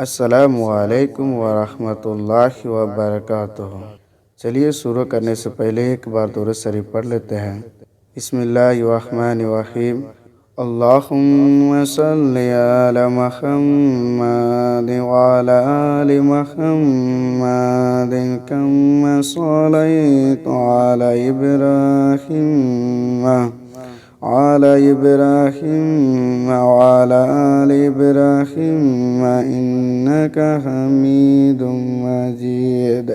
अस्सलामु अलैकुम वरहमतुल्लाहि वबरकातुहू। चलिए शुरू करने से पहले एक बार दुरूद शरीफ पढ़ लेते हैं। बिस्मिल्लाहिर्रहमानिर्रहीम। अल्लाहुम्मा सल्लि अला मुहम्मद व अला आलि मुहम्मद कम्मा सल्लैता अला इब्राहीम على إبراهيم وعلى آل إبراهيم إنك حميد مجيد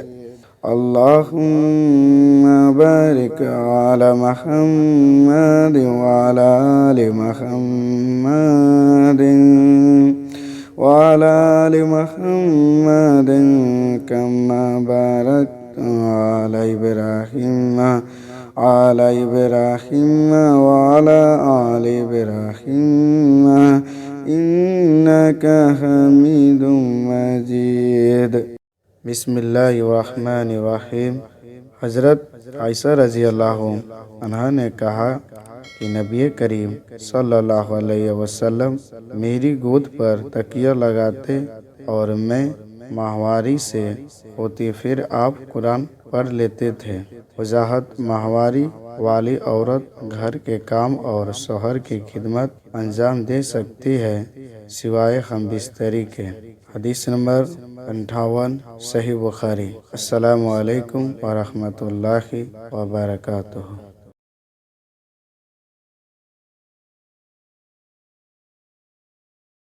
اللهم بارك على محمد وعلى آل محمد وعلى آل محمد كما باركت على إبراهيم على إبراهيم وعلى آل إبراهيم إنك حميد مجيد। बिस्मिल्लाहिर्रहमानिर्रहीम। हज़रत आयशा रज़ी अल्लाह अन्हा ने कहा कि नबी करीम सल्लल्लाहु अलैहि वसल्लम मेरी गोद पर तकिया लगाते और मैं माहवारी से होती, फिर आप कुरान पढ़ लेते थे। वजाहत: माहवारी वाली औरत घर के काम और शौहर की खिदमत अंजाम दे सकती है सिवाय हम बिस्तरी के। हदीस नंबर 58, सही बुखारी। अस्सलामु अलैकुम वरहमतुल्लाहि वबरकातुहू।